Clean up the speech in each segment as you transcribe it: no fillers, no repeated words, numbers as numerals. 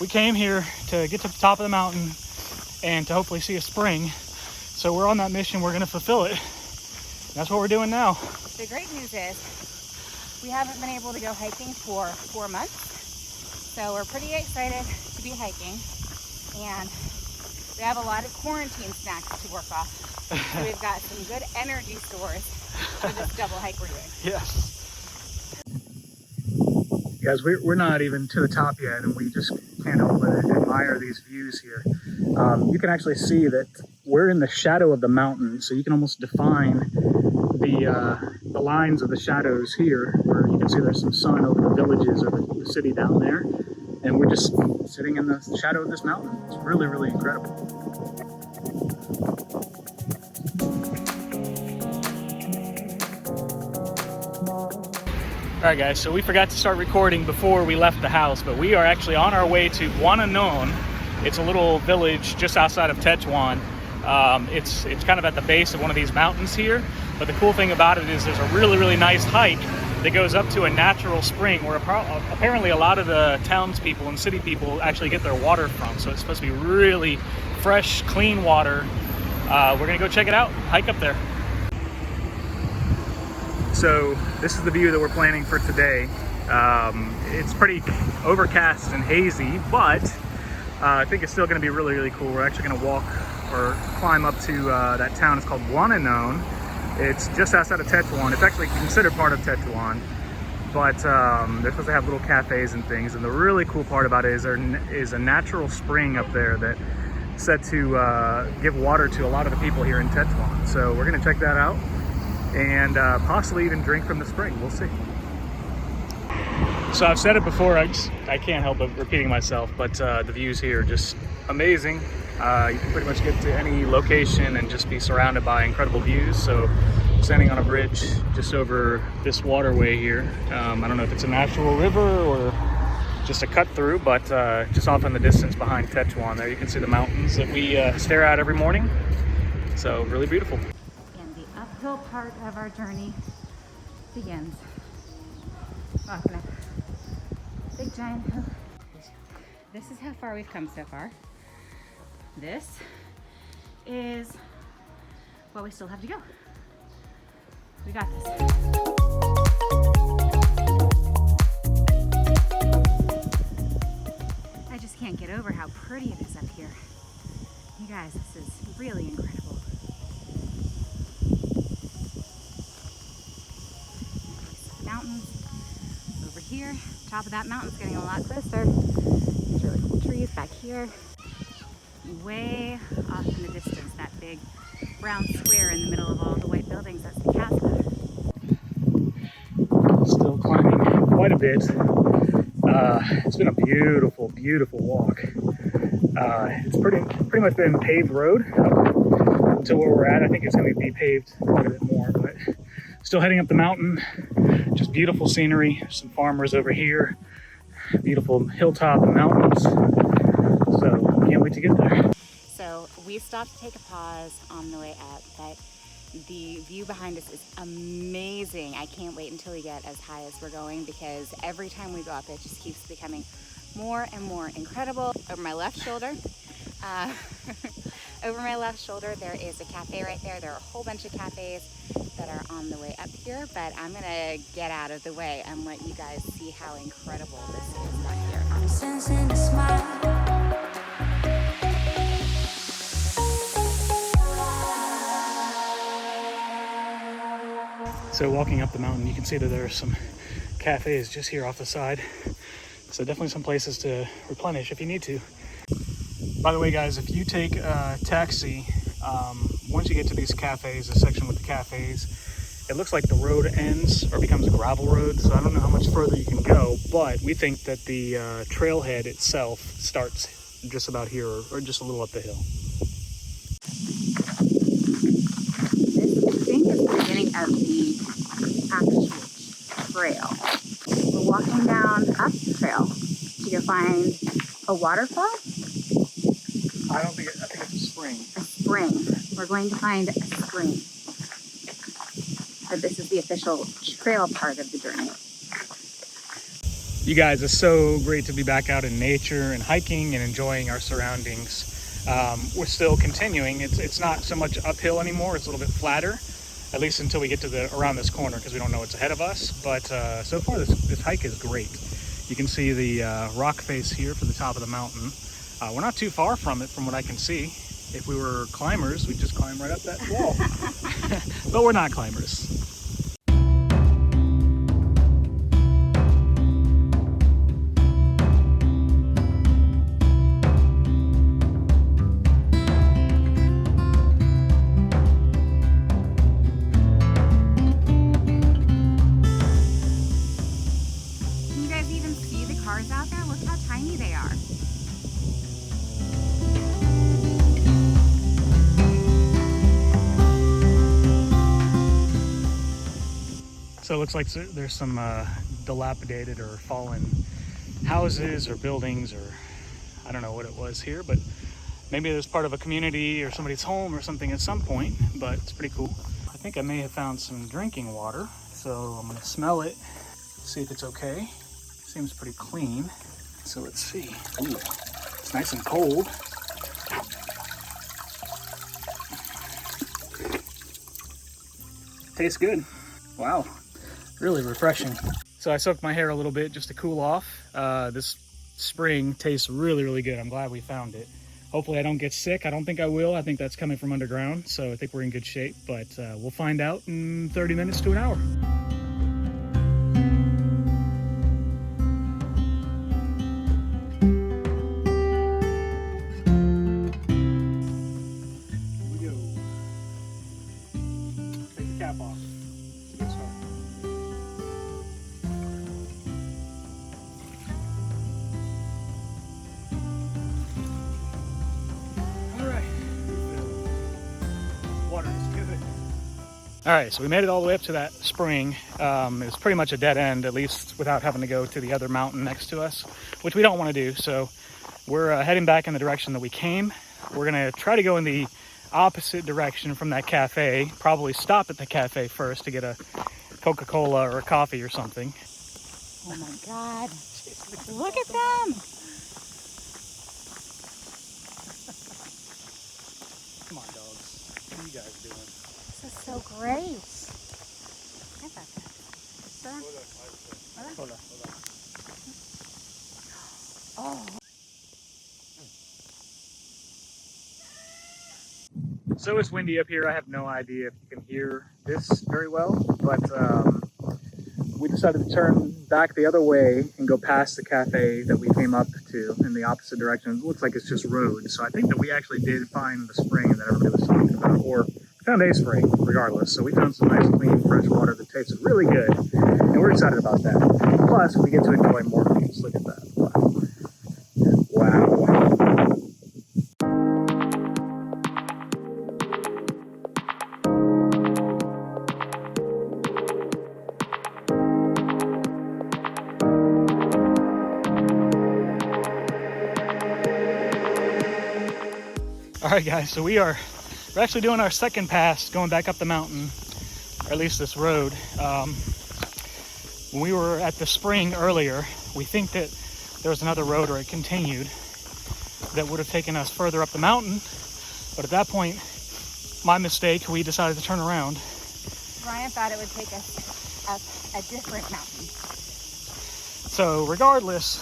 we came here to get to the top of the mountain and to hopefully see a spring. So we're on that mission. We're going to fulfill it. That's what we're doing now. The great news is we haven't been able to go hiking for 4 months. So we're pretty excited to be hiking. And we have a lot of quarantine snacks to work off. So we've got some good energy stores for this double hike we're doing. Yes. Guys, we're not even to the top yet, and we just can't help but admire these views here. You can actually see that we're in the shadow of the mountain, so you can almost define the lines of the shadows here, where you can see there's some sun over the villages or the city down there, and we're just sitting in the shadow of this mountain. It's really, really incredible. Alright guys, so we forgot to start recording before we left the house, but we are actually on our way to Bouanane. It's a little village just outside of Tetouan. It's kind of at the base of one of these mountains here, but the cool thing about it is there's a really, really nice hike that goes up to a natural spring where apparently a lot of the townspeople and city people actually get their water from. So it's supposed to be really fresh, clean water. We're gonna go check it out, hike up there. So this is the view that we're planning for today. It's pretty overcast and hazy, but I think it's still going to be really, really cool. We're actually going to walk or climb up to that town. It's called Bouanane. It's just outside of Tetouan. It's actually considered part of Tetouan, but they're supposed to have little cafes and things. And the really cool part about it is there is a natural spring up there that's said to give water to a lot of the people here in Tetouan. So we're going to check that out and possibly even drink from the spring. We'll see. So I've said it before, I can't help but repeating myself, but the views here are just amazing. You can pretty much get to any location and just be surrounded by incredible views. So I'm standing on a bridge just over this waterway here. I don't know if it's a natural river or just a cut through, but just off in the distance behind Tetouan there, you can see the mountains that we stare at every morning. So really beautiful. Uphill part of our journey begins. Walking up big giant hill. This is how far we've come so far. This is what we still have to go. We got this. I just can't get over how pretty it is up here. You guys, this is really incredible. Mountains over here. Top of that mountain's getting a lot closer. There's really cool trees back here. Way off in the distance, that big brown square in the middle of all the white buildings, that's the casa. Still climbing quite a bit. It's been a beautiful, beautiful walk. It's pretty much been paved road up to where we're at. I think it's going to be paved a little bit more, but still heading up the mountain. Just beautiful scenery. Some farmers over here. Beautiful hilltop and mountains. So can't wait to get there. So we stopped to take a pause on the way up, but the view behind us is amazing. I can't wait until we get as high as we're going, because every time we go up it just keeps becoming more and more incredible. Over my left shoulder, there is a cafe right there. There are a whole bunch of cafes that are on the way up here, but I'm gonna get out of the way and let you guys see how incredible this is back here. I'm sensing a smile. So walking up the mountain, you can see that there are some cafes just here off the side. So definitely some places to replenish if you need to. By the way, guys, if you take a taxi, once you get to these cafes, the section with the cafes, it looks like the road ends or becomes a gravel road. So I don't know how much further you can go, but we think that the trailhead itself starts just about here or just a little up the hill. This, I think, is the beginning of the actual trail. We're walking down up the trail to go find a waterfall. I think it's a spring. A spring. We're going to find a spring. But this is the official trail part of the journey. You guys, it's so great to be back out in nature and hiking and enjoying our surroundings. We're still continuing. It's not so much uphill anymore. It's a little bit flatter, at least until we get to around this corner, because we don't know what's ahead of us. But so far this hike is great. You can see the rock face here from the top of the mountain. We're not too far from it from what I can see. If we were climbers, we'd just climb right up that wall. But we're not climbers. Can you guys even see the cars out there? Look how tiny they are. So it looks like there's some dilapidated or fallen houses or buildings, or I don't know what it was here, but maybe it was part of a community or somebody's home or something at some point, but it's pretty cool. I think I may have found some drinking water, so I'm gonna smell it, see if it's okay. Seems pretty clean. So let's see. Ooh, it's nice and cold. Tastes good. Wow. Really refreshing. So I soaked my hair a little bit just to cool off. This spring tastes really, really good. I'm glad we found it. Hopefully I don't get sick. I don't think I will. I think that's coming from underground, so I think we're in good shape, but we'll find out in 30 minutes to an hour. Here we go. Take the cap off. Let's get started. All right, so we made it all the way up to that spring. It's pretty much a dead end, at least without having to go to the other mountain next to us, which we don't want to do. So we're heading back in the direction that we came. We're gonna try to go in the opposite direction from that cafe, probably stop at the cafe first to get a Coca-Cola or a coffee or something. Oh my God, look at them. Come on, dogs. What are you guys doing? This is so great. Hola. Oh. So it's windy up here. I have no idea if you can hear this very well, but we decided to turn back the other way and go past the cafe that we came up to in the opposite direction. It looks like it's just road. So I think that we actually did find the spring that everybody was talking about, or found a spring regardless. So we found some nice clean fresh water that tastes really good, and we're excited about that. Plus we get to enjoy more views. Look at that. Wow. All right, guys, so we're actually doing our second pass going back up the mountain, or at least this road. When we were at the spring earlier, we think that there was another road, or it continued, that would have taken us further up the mountain. But at that point, my mistake, we decided to turn around. Ryan thought it would take us up a different mountain. So regardless,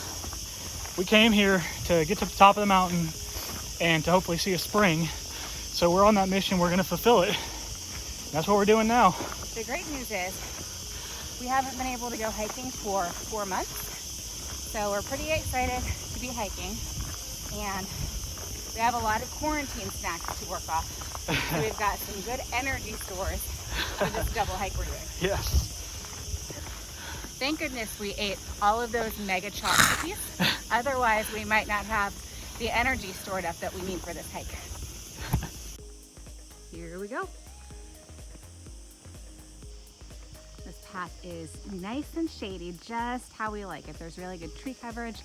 we came here to get to the top of the mountain and to hopefully see a spring. So we're on that mission. We're going to fulfill it. That's what we're doing now. The great news is we haven't been able to go hiking for 4 months. So we're pretty excited to be hiking. And we have a lot of quarantine snacks to work off. So we've got some good energy stores for this double hike we're doing. Yes. Thank goodness we ate all of those mega choc cookies. Otherwise, we might not have the energy stored up that we need for this hike. Here we go. This path is nice and shady, just how we like it. There's really good tree coverage.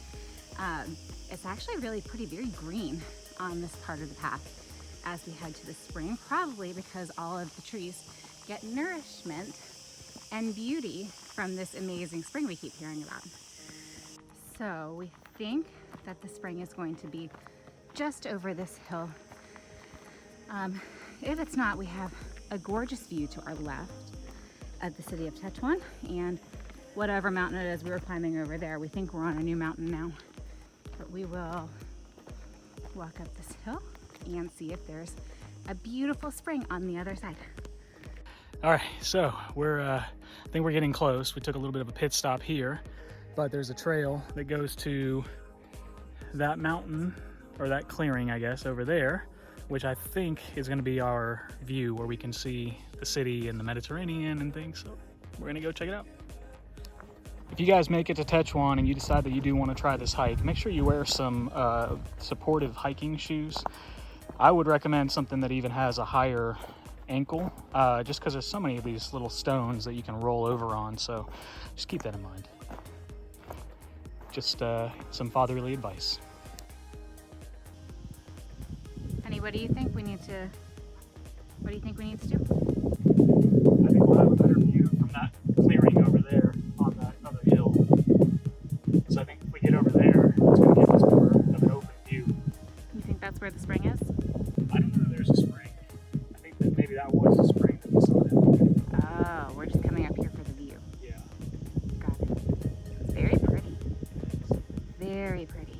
It's actually really very green on this part of the path as we head to the spring, probably because all of the trees get nourishment and beauty from this amazing spring we keep hearing about. So we think that the spring is going to be just over this hill. If it's not, we have a gorgeous view to our left of the city of Tetouan, and whatever mountain it is we were climbing over there. We think we're on a new mountain now, but we will walk up this hill and see if there's a beautiful spring on the other side. All right, so I think we're getting close. We took a little bit of a pit stop here, but there's a trail that goes to that mountain, or that clearing, I guess, over there, which I think is gonna be our view where we can see the city and the Mediterranean and things. So we're gonna go check it out. If you guys make it to Tetouan and you decide that you do want to try this hike, make sure you wear some supportive hiking shoes. I would recommend something that even has a higher ankle, just because there's so many of these little stones that you can roll over on, so just keep that in mind. Just some fatherly advice. Honey, what do you think we need to do? I think we'll have a better view from that clearing over there on that other hill. So I think if we get over there, it's going to give us more of an open view. You think that's where the spring is? I don't know if there's a spring. I think that maybe that was the spring that we saw down. Oh, we're just coming up here for the view. Yeah. Got it. It's very pretty. Very pretty.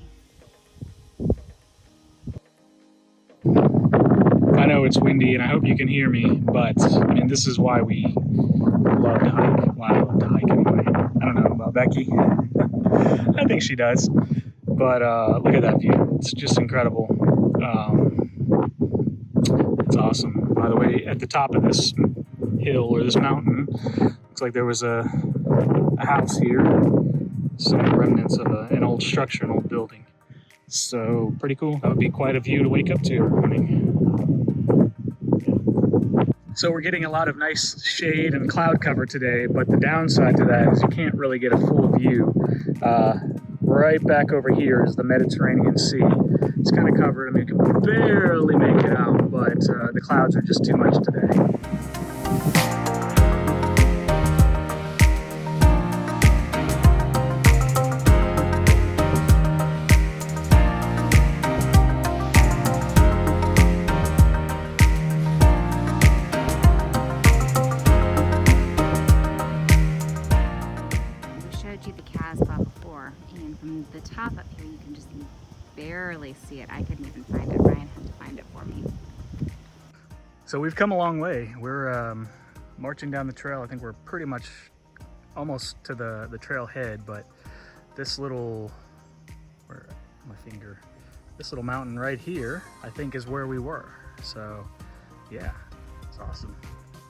I know it's windy and I hope you can hear me, but I mean, this is why we love to hike. Well, I love to hike anyway. I don't know about Becky. I think she does. But look at that view. It's just incredible. It's awesome. By the way, at the top of this hill or this mountain, looks like there was a house here. Some remnants of an old structure, an old building. So pretty cool. That would be quite a view to wake up to every morning. So we're getting a lot of nice shade and cloud cover today, but the downside to that is you can't really get a full view. Right back over here is the Mediterranean Sea. It's kind of covered. I mean, you can barely make it out, but the clouds are just too much today. From the top up here, you can just barely see it. I couldn't even find it. Ryan had to find it for me. So we've come a long way. We're marching down the trail. I think we're pretty much almost to the trail head, but this little, this little mountain right here, I think is where we were. So yeah, it's awesome.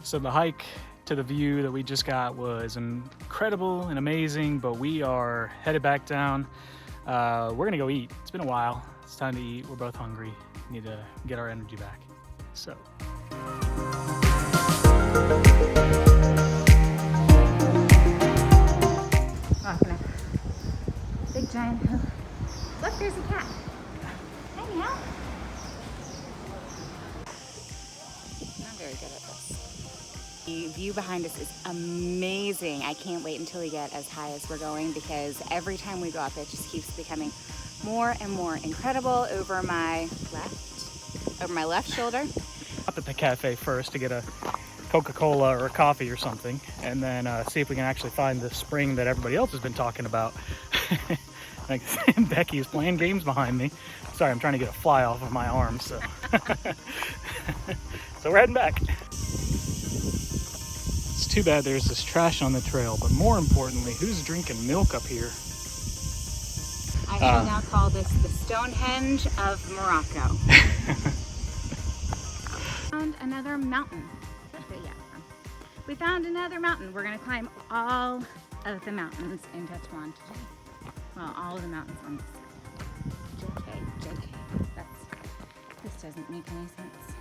So the hike to the view that we just got was incredible and amazing, but we are headed back down. We're gonna go eat. It's been a while. It's time to eat. We're both hungry. Need to get our energy back. So. Big giant hill. Look, there's a cat. Hey, meow. Not very good at this. The view behind us is amazing. I can't wait until we get as high as we're going, because every time we go up, it just keeps becoming more and more incredible. Over my left shoulder. Up at the cafe first to get a Coca-Cola or a coffee or something, and then see if we can actually find the spring that everybody else has been talking about. Like, Becky is playing games behind me. Sorry, I'm trying to get a fly off of my arm, so. So we're heading back. It's too bad there's this trash on the trail, but more importantly, who's drinking milk up here? I shall now call this the Stonehenge of Morocco. Found another mountain. But yeah, we found another mountain. We're gonna climb all of the mountains in Tetouan today. Well, all of the mountains on this side. JK. This doesn't make any sense.